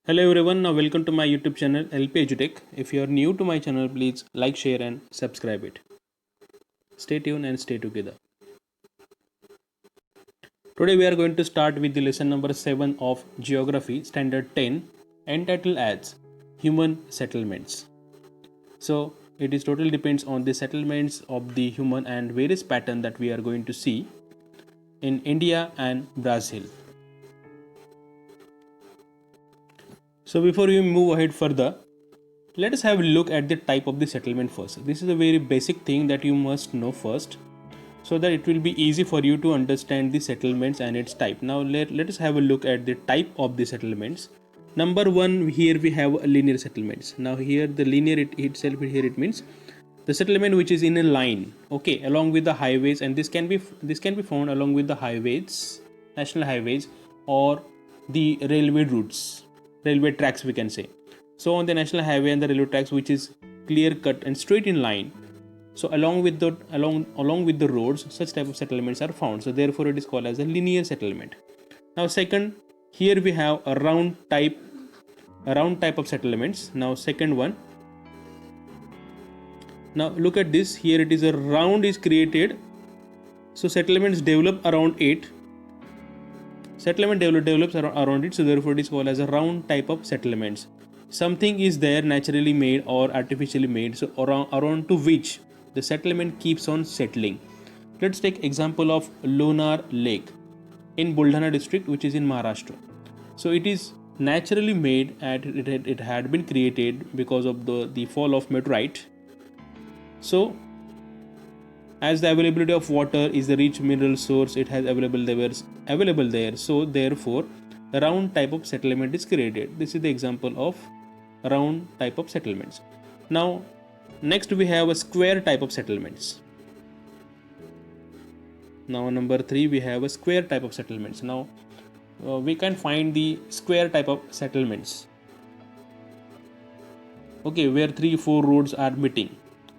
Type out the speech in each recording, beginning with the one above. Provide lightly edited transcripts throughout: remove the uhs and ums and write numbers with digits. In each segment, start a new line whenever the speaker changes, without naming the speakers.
Hello everyone, now welcome to my YouTube channel LP Edutech. If you are new to my channel, please like, share and subscribe it. Stay tuned and stay together. Today we are going to start with the lesson number 7 of Geography Standard 10, entitled as Human Settlements. So it is totally depends on the settlements of the human and various pattern that we are going to see in India and Brazil. So before we move ahead further, let us have a look at the type of the settlement first. This is a very basic thing that you must know first, so that it will be easy for you to understand the settlements and its type. Now let us have a look at the type of the settlements. Number one, here we have linear settlements. Now here the linear itself here it means the settlement which is in a line, okay, along with the highways, and this can be found along with the highways, national highways, or the railway routes, railway tracks we can say. So on the national highway and the railway tracks which is clear cut and straight in line, so along with the roads, such type of settlements are found. So therefore it is called as a linear settlement. Now second, here we have a round type of settlements. Now second one, now look at this, here it is a round is created, so settlements develop around it, develops around it, so therefore it is called as a round type of settlements. Something is there naturally made or artificially made, so around to which the settlement keeps on settling. Let's take example of Lonar Lake in Buldhana district, which is in Maharashtra. So it is naturally made, and it had been created because of the fall of meteorite. So as the availability of water is the rich mineral source, it has available there, so therefore the round type of settlement is created. This is the example of round type of settlements. Now next we have a square type of settlements. Now number 3, we have a square type of settlements. Now we can find the square type of settlements, okay, where 3-4 roads are meeting,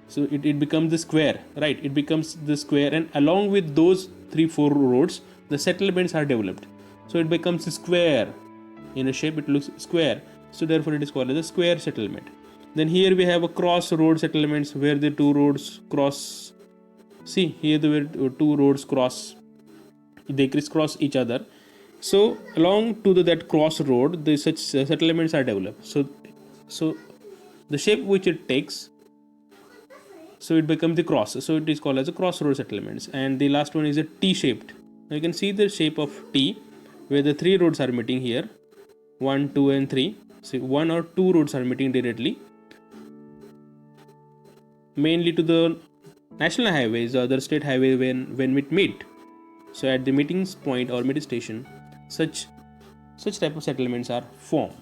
so it becomes the square, right? It becomes the square, and along with those 3-4 roads the settlements are developed, so it becomes a square in a shape, it looks square, so therefore it is called as a square settlement. Then here we have a crossroad settlements, where the two roads cross. See here the two roads cross, they crisscross each other, so along to that crossroad the such settlements are developed. So the shape which it takes, so it becomes the cross, so it is called as a crossroad settlements. And the last one is a T shaped. Now you can see the shape of T, where the 3 roads are meeting here, 1, 2 and 3. So 1 or 2 roads are meeting directly, mainly to the national highways, the other state highway when it meet. So at the meeting point or meeting station, such type of settlements are formed.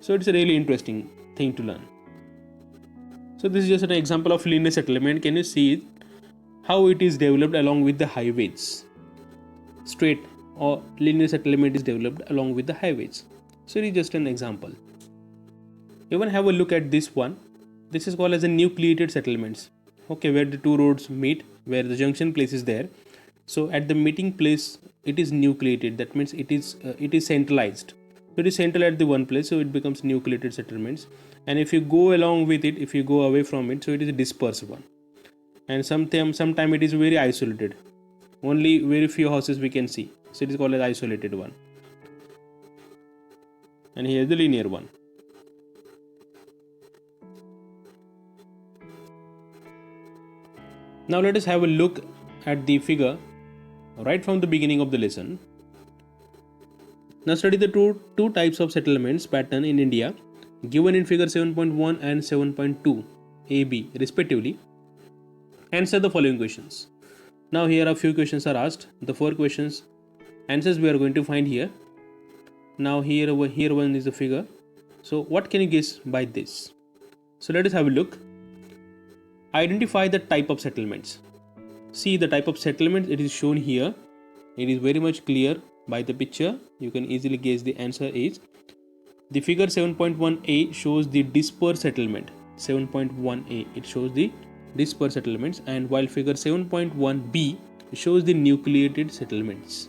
So it's a really interesting thing to learn. So this is just an example of linear settlement. Can you see how it is developed along with the highways? Straight or linear settlement is developed along with the highways. So it is just an example. Even have a look at this one. This is called as a nucleated settlements. Okay, where the two roads meet, where the junction place is there. So at the meeting place, it is nucleated. That means it is centralized. So it is central at the one place, so it becomes nucleated settlements. And if you go along with it, if you go away from it, so it is a dispersed one. And sometime it is very isolated. Only very few houses we can see. So it is called as isolated one. And here is the linear one. Now let us have a look at the figure right from the beginning of the lesson. Now study the two types of settlements pattern in India given in figure 7.1 and 7.2 AB respectively. Answer the following questions. Now here a few questions are asked. The 4 questions answers we are going to find here. Now here one is the figure. So what can you guess by this? So let us have a look. Identify the type of settlements. See the type of settlement, it is shown here. It is very much clear by the picture. You can easily guess the answer is. The figure 7.1a shows the dispersed settlement. 7.1a, it shows the dispersed settlements, and while figure 7.1b shows the nucleated settlements.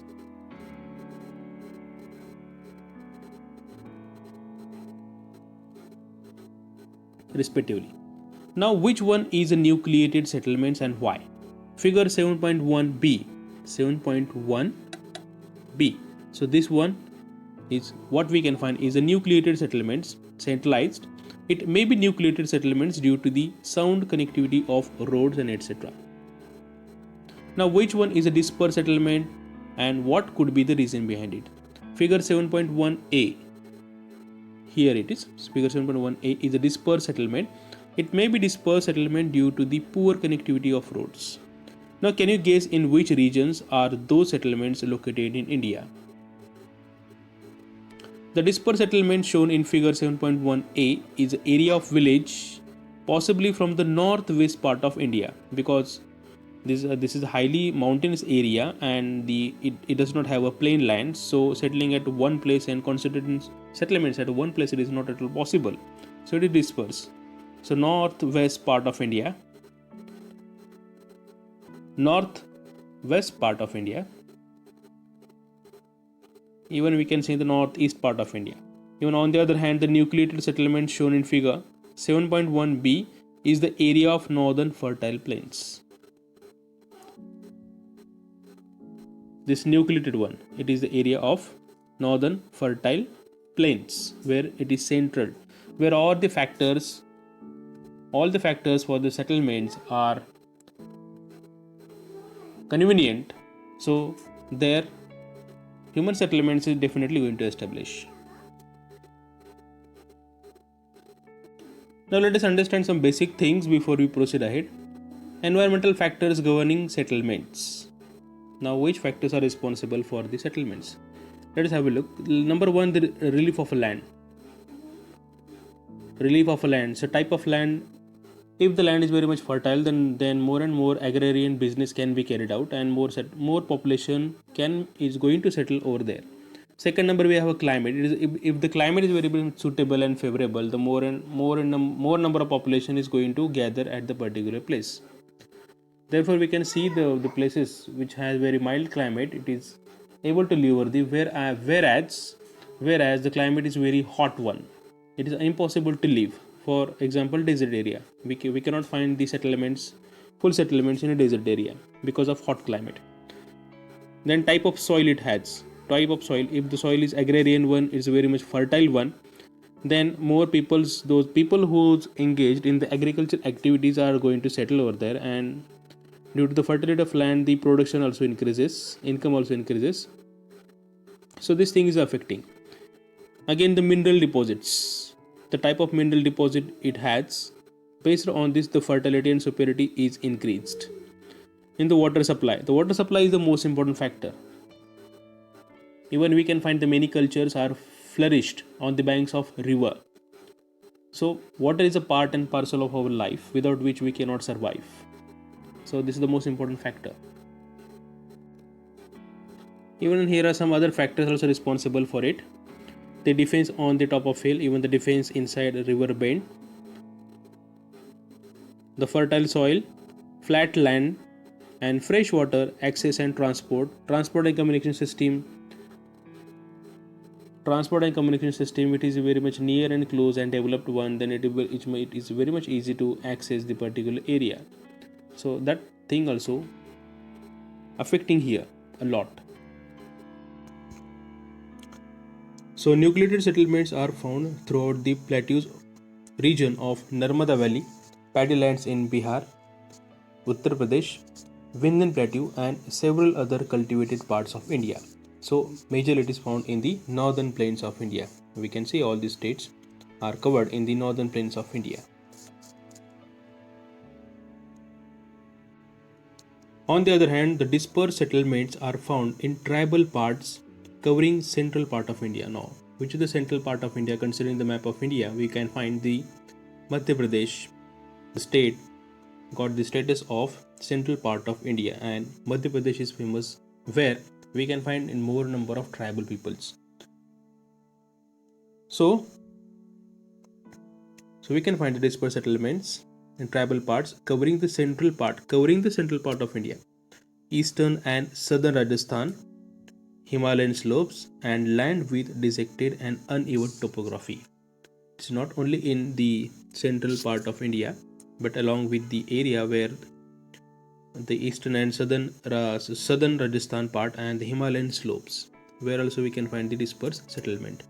respectively. Now, which one is a nucleated settlements and why? Figure 7.1b. 7.1b. So this one is what we can find is a nucleated settlements, centralized. It may be nucleated settlements due to the sound connectivity of roads and etc. Now, which one is a dispersed settlement and what could be the reason behind it? Figure 7.1a. Here it is. Figure 7.1a is a dispersed settlement. It may be dispersed settlement due to the poor connectivity of roads. Now, can you guess in which regions are those settlements located in India? The dispersed settlement shown in figure 7.1a is an area of village, possibly from the northwest part of India, because this is a highly mountainous area and it does not have a plain land. So settling at one place and concentrating settlements at one place, it is not at all possible. So it is dispersed. So northwest part of India, even we can say the northeast part of India. Even on the other hand, the nucleated settlement shown in figure 7.1b is the area of northern fertile plains. This nucleated one, it is the area of northern fertile plains where it is central, where all the factors for the settlements are convenient. So there human settlements is definitely going to establish. Now let us understand some basic things before we proceed ahead. Environmental factors governing settlements. Now, which factors are responsible for the settlements? Let us have a look. Number one, the relief of a land. So type of land. If the land is very much fertile, then more and more agrarian business can be carried out, and more population is going to settle over there. Second number, we have a climate. If the climate is very suitable and favorable, the more number of population is going to gather at the particular place. Therefore, we can see the places which has very mild climate, it is able to live over there. Whereas the climate is very hot one, it is impossible to live. For example, desert area, we cannot find the full settlements in a desert area because of hot climate. Then type of soil it has. If the soil is agrarian one, it's a very much fertile one, then those people who's engaged in the agriculture activities are going to settle over there, and due to the fertility of land, the production also increases, income also increases. So this thing is affecting. Again, the mineral deposits. The type of mineral deposit it has, based on this, the fertility and superiority is increased. In the water supply is the most important factor. Even we can find the many cultures are flourished on the banks of river. So water is a part and parcel of our life, without which we cannot survive. So this is the most important factor. Even here are some other factors also responsible for it. The defense on the top of hill, even the defense inside a river bend, the fertile soil, flat land, and fresh water access and transport and communication system. It is very much near and close and developed one, then it is very much easy to access the particular area. So that thing also affecting here a lot. So nucleated settlements are found throughout the plateaus region of Narmada Valley, paddy lands in Bihar, Uttar Pradesh, Vindhyan Plateau, and several other cultivated parts of India. So majorly it is found in the northern plains of India. We can see all these states are covered in the northern plains of India. On the other hand, the dispersed settlements are found in tribal parts covering central part of India. Now, which is the central part of India? Considering the map of India, we can find the Madhya Pradesh, the state got the status of central part of India, and Madhya Pradesh is famous where we can find in more number of tribal peoples. So we can find the dispersed settlements in tribal parts covering the central part of India, eastern and southern Rajasthan, Himalayan slopes, and land with dissected and uneven topography. It's not only in the central part of India, but along with the area where the eastern and southern Rajasthan part and the Himalayan slopes, where also we can find the dispersed settlement.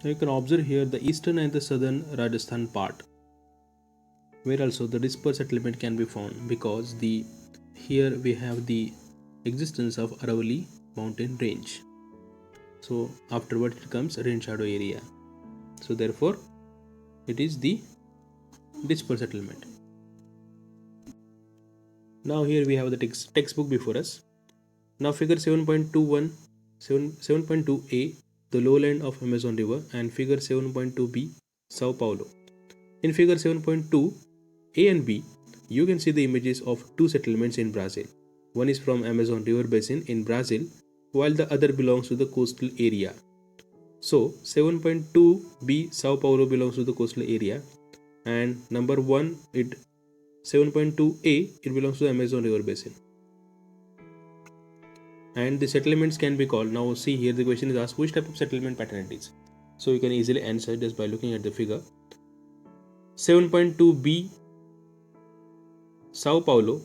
Now you can observe here the eastern and the southern Rajasthan part, where also the dispersed settlement can be found, because the here we have the existence of Aravalli mountain range. So afterward it comes rain shadow area. So therefore it is the dispersed settlement. Now here we have the textbook before us. Now figure 7.2a, the lowland of Amazon river, and figure 7.2b, Sao Paulo. In figure 7.2a and b, you can see the images of two settlements in Brazil. One is from Amazon river basin in Brazil, while the other belongs to the coastal area. So 7.2b, Sao Paulo, belongs to the coastal area, and number 1, 7.2a, it belongs to the Amazon river basin. And the settlements can be called, now see here the question is asked which type of settlement pattern it is. So you can easily answer just by looking at the figure. 7.2b, Sao Paulo,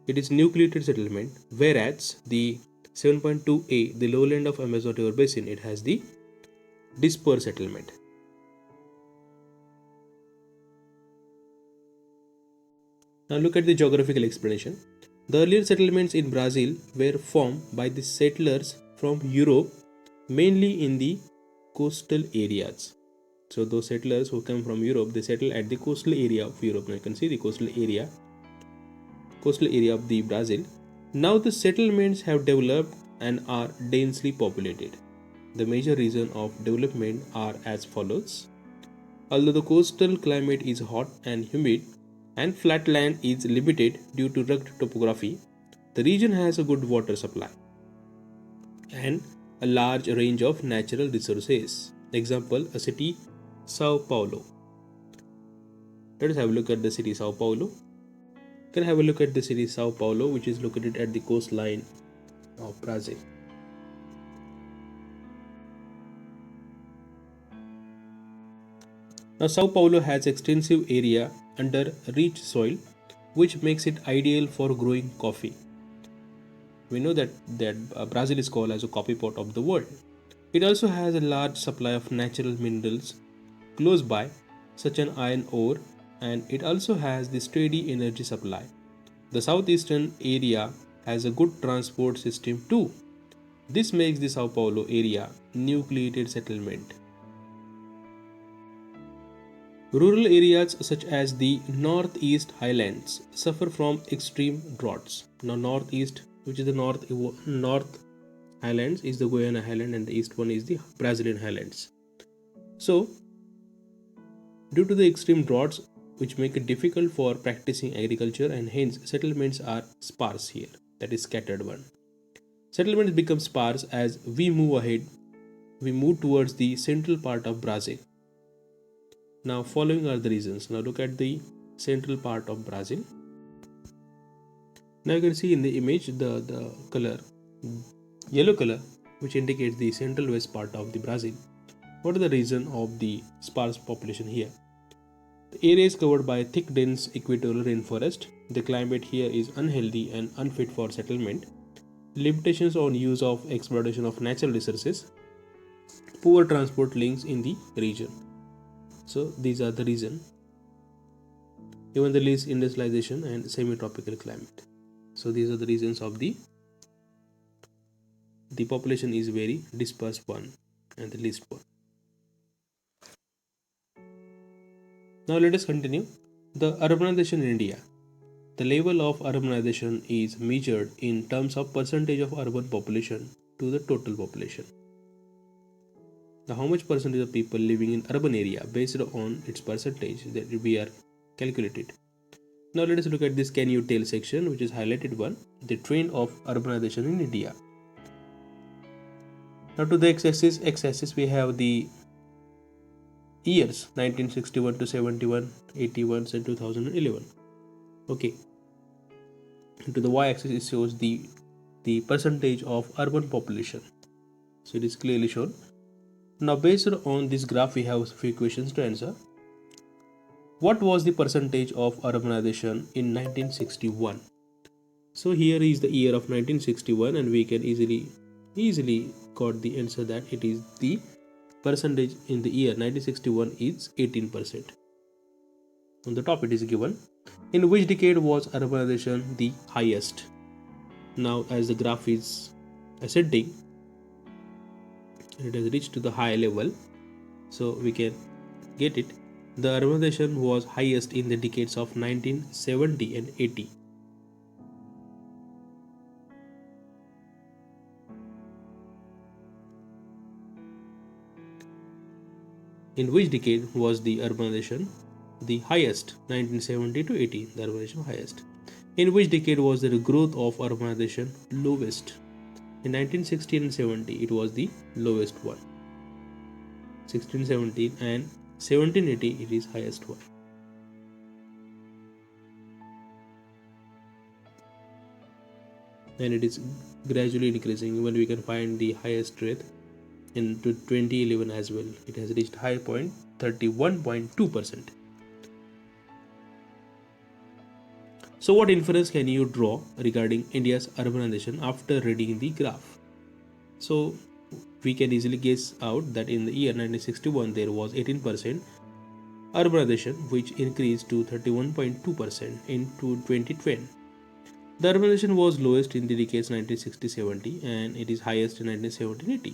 it is nucleated settlement, whereas the 7.2a, the lowland of Amazon river basin, it has the dispersed settlement. Now look at the geographical explanation. The earlier settlements in Brazil were formed by the settlers from Europe, mainly in the coastal areas. So those settlers who come from Europe, they settle at the coastal area of Europe. Now you can see the coastal area of the Brazil. Now the settlements have developed and are densely populated. The major reasons of development are as follows. Although the coastal climate is hot and humid, and flat land is limited due to rugged topography, the region has a good water supply and a large range of natural resources. Example, a city, Sao Paulo. Let us have a look at the city Sao Paulo. You can have a look at the city Sao Paulo, which is located at the coastline of Brazil. Now Sao Paulo has extensive area under rich soil, which makes it ideal for growing coffee. We know that Brazil is called as a coffee pot of the world. It also has a large supply of natural minerals close by, such as iron ore, and it also has the steady energy supply. The southeastern area has a good transport system too. This makes the Sao Paulo area nucleated settlement. Rural areas such as the Northeast Highlands suffer from extreme droughts. Now Northeast, which is the North Highlands, is the Guyana Highland, and the east one is the Brazilian Highlands. So due to the extreme droughts, which make it difficult for practicing agriculture, and hence settlements are sparse here, that is scattered one. Settlements become sparse as we move towards the central part of Brazil. Now following are the reasons. Now look at the central part of Brazil. Now you can see in the image the color, yellow color, which indicates the central west part of the Brazil. What are the reason of the sparse population here? The area is covered by thick dense equatorial rainforest. The climate here is unhealthy and unfit for settlement. Limitations on use of exploitation of natural resources. Poor transport links in the region. So these are the reason. Even the least industrialization and semi-tropical climate. So these are the reasons of the population is very dispersed one and the least one. Now let us continue. The urbanization in India. The level of urbanization is measured in terms of percentage of urban population to the total population. Now how much percentage of people living in urban area, based on its percentage that we are calculated. Now let us look at this can you tell section, which is highlighted one, the trend of urbanization in India. Now to the x-axis we have the years 1961 to 71, 81 and 2011. Okay. To the y-axis it shows the percentage of urban population. So it is clearly shown. Now based on this graph we have a few questions to answer. What was the percentage of urbanization in 1961? So here is the year of 1961 and we can easily got the answer that it is the percentage in the year 1961 is 18%. On the top it is given. In which decade was urbanization the highest? Now as the graph is ascending, it has reached to the high level, so we can get it. The urbanization was highest in the decades of 1970 and 80. In which decade was the urbanization the highest? 1970 to 80, the urbanization highest. In which decade was the growth of urbanization lowest? In 1916 and 70, it was the lowest one. 1617 and 1780, it is highest one. And it is gradually increasing. Even we can find the highest rate in 2011 as well. It has reached high point 31.2%. So what inference can you draw regarding India's urbanization after reading the graph? So we can easily guess out that in the year 1961 there was 18% urbanization, which increased to 31.2% in 2010. The urbanization was lowest in the decades 1960-70 and it is highest in 1970-80.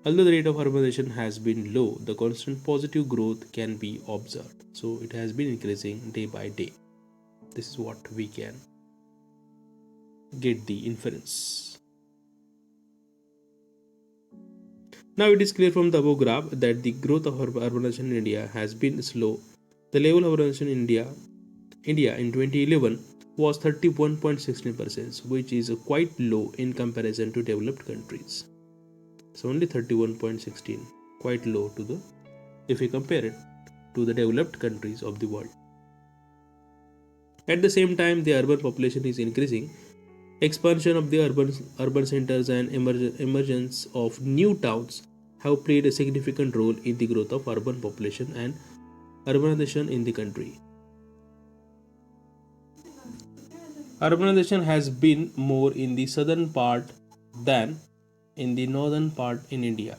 Although the rate of urbanization has been low, the constant positive growth can be observed. So it has been increasing day by day. This is what we can get the inference. Now it is clear from the above graph that the growth of urbanization in India has been slow. The level of urbanization in India in 2011 was 31.16%, which is quite low in comparison to developed countries. So only 31.16, quite low to the, if we compare it to the developed countries of the world. At the same time, the urban population is increasing. Expansion of the urban centers and emergence of new towns have played a significant role in the growth of urban population and urbanization in the country. Urbanization has been more in the southern part than in the northern part in India.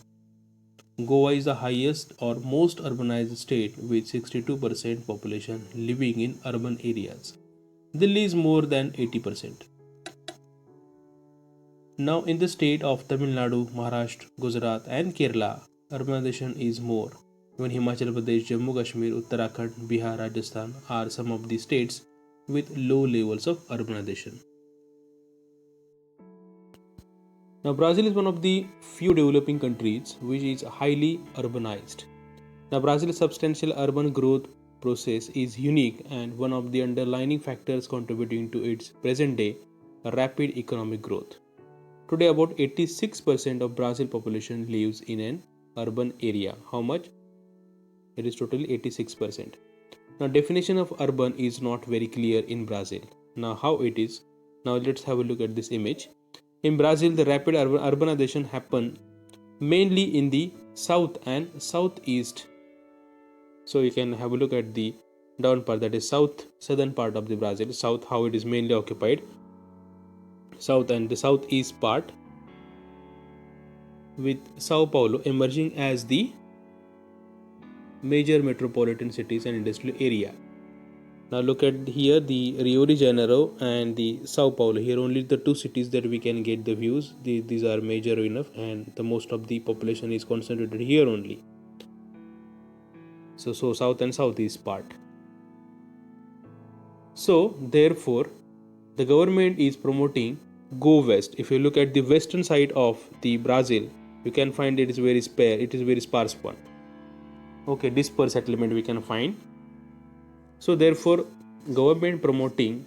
Goa is the highest or most urbanized state with 62% population living in urban areas. Delhi is more than 80%. Now in the state of Tamil Nadu, Maharashtra, Gujarat and Kerala, urbanization is more. Even Himachal Pradesh, Jammu Kashmir, Uttarakhand, Bihar, Rajasthan are some of the states with low levels of urbanization. Now Brazil is one of the few developing countries which is highly urbanized. Now Brazil's substantial urban growth process is unique and one of the underlying factors contributing to its present day rapid economic growth. Today about 86% of Brazil population lives in an urban area. How much? It is totally 86%. Now definition of urban is not very clear in Brazil. Now how it is? Now let's have a look at this image. In Brazil, the rapid urbanization happened mainly in the south and southeast. So you can have a look at the down part, that is southern part of the Brazil. South, how it is mainly occupied. South and the southeast part, with Sao Paulo emerging as the major metropolitan cities and industrial area. Now look at here the Rio de Janeiro and the Sao Paulo. Here only the two cities that we can get the views. These are major enough and the most of the population is concentrated here only. So south and southeast part. So therefore the government is promoting go west. If you look at the western side of the Brazil, you can find it is very spare. It is very sparse one. Okay, dispersed settlement we can find. So therefore government promoting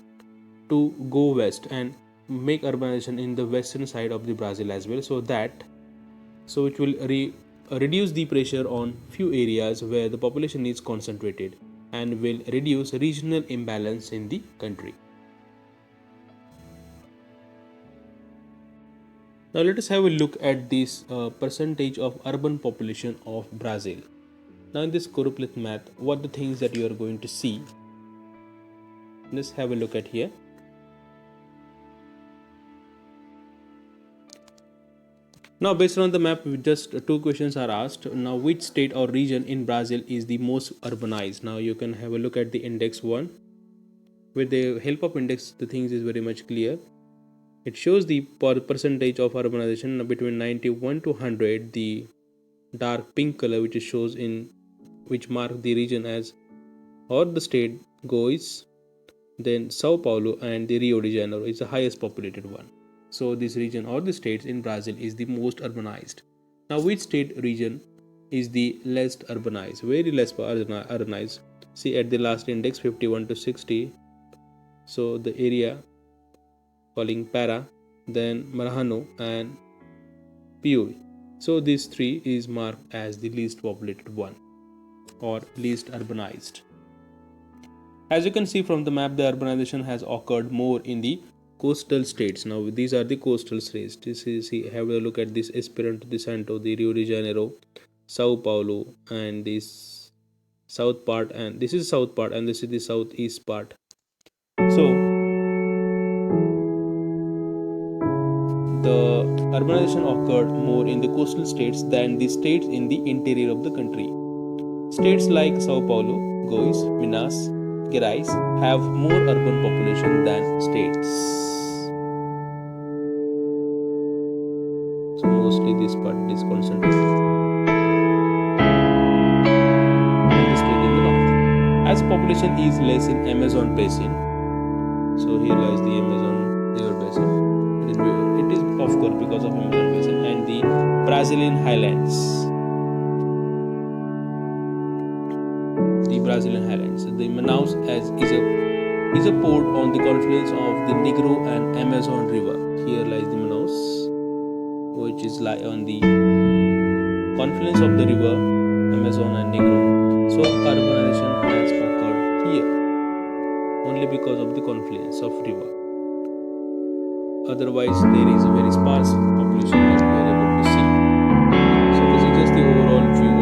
to go west and make urbanization in the western side of the Brazil as well, so it will reduce the pressure on few areas where the population is concentrated and will reduce regional imbalance in the country. Now let us have a look at this percentage of urban population of Brazil. Now in this Coruplit math, what the things that you are going to see. Let's have a look at here. Now based on the map, just two questions are asked. Now which state or region in Brazil is the most urbanized? Now you can have a look at the index 1. With the help of index, the things is very much clear. It shows the percentage of urbanization between 91 to 100. The dark pink color which shows in which mark the region as or the state Goiás, then Sao Paulo and the Rio de Janeiro is the highest populated one. So this region or the states in Brazil is the most urbanized. Now which state region is the least urbanized? Very less urbanized. See at the last index 51 to 60. So the area calling Para, then Maranhão and Piauí. So these three is marked as the least populated one or least urbanized. As you can see from the map, the urbanization has occurred more in the coastal states. Now these are the coastal states. This is, have a look at this Espírito Santo, the Rio de Janeiro, Sao Paulo, and this south part, and this is south part, and this is the southeast part. So the urbanization occurred more in the coastal states than the states in the interior of the country. States like Sao Paulo, Goiás, Minas Gerais have more urban population than states. So mostly this part is concentrated in the state in the north. As population is less in Amazon basin, so here lies the Amazon river basin. It is of course because of Amazon basin and the Brazilian highlands. The Brazilian highlands. The Manaus is a port on the confluence of the Negro and Amazon river. Here lies the Manaus, which is lie on the confluence of the river Amazon and Negro. So urbanization has occurred here only because of the confluence of river. Otherwise, there is a very sparse population as we are able to see. So this is just the overall view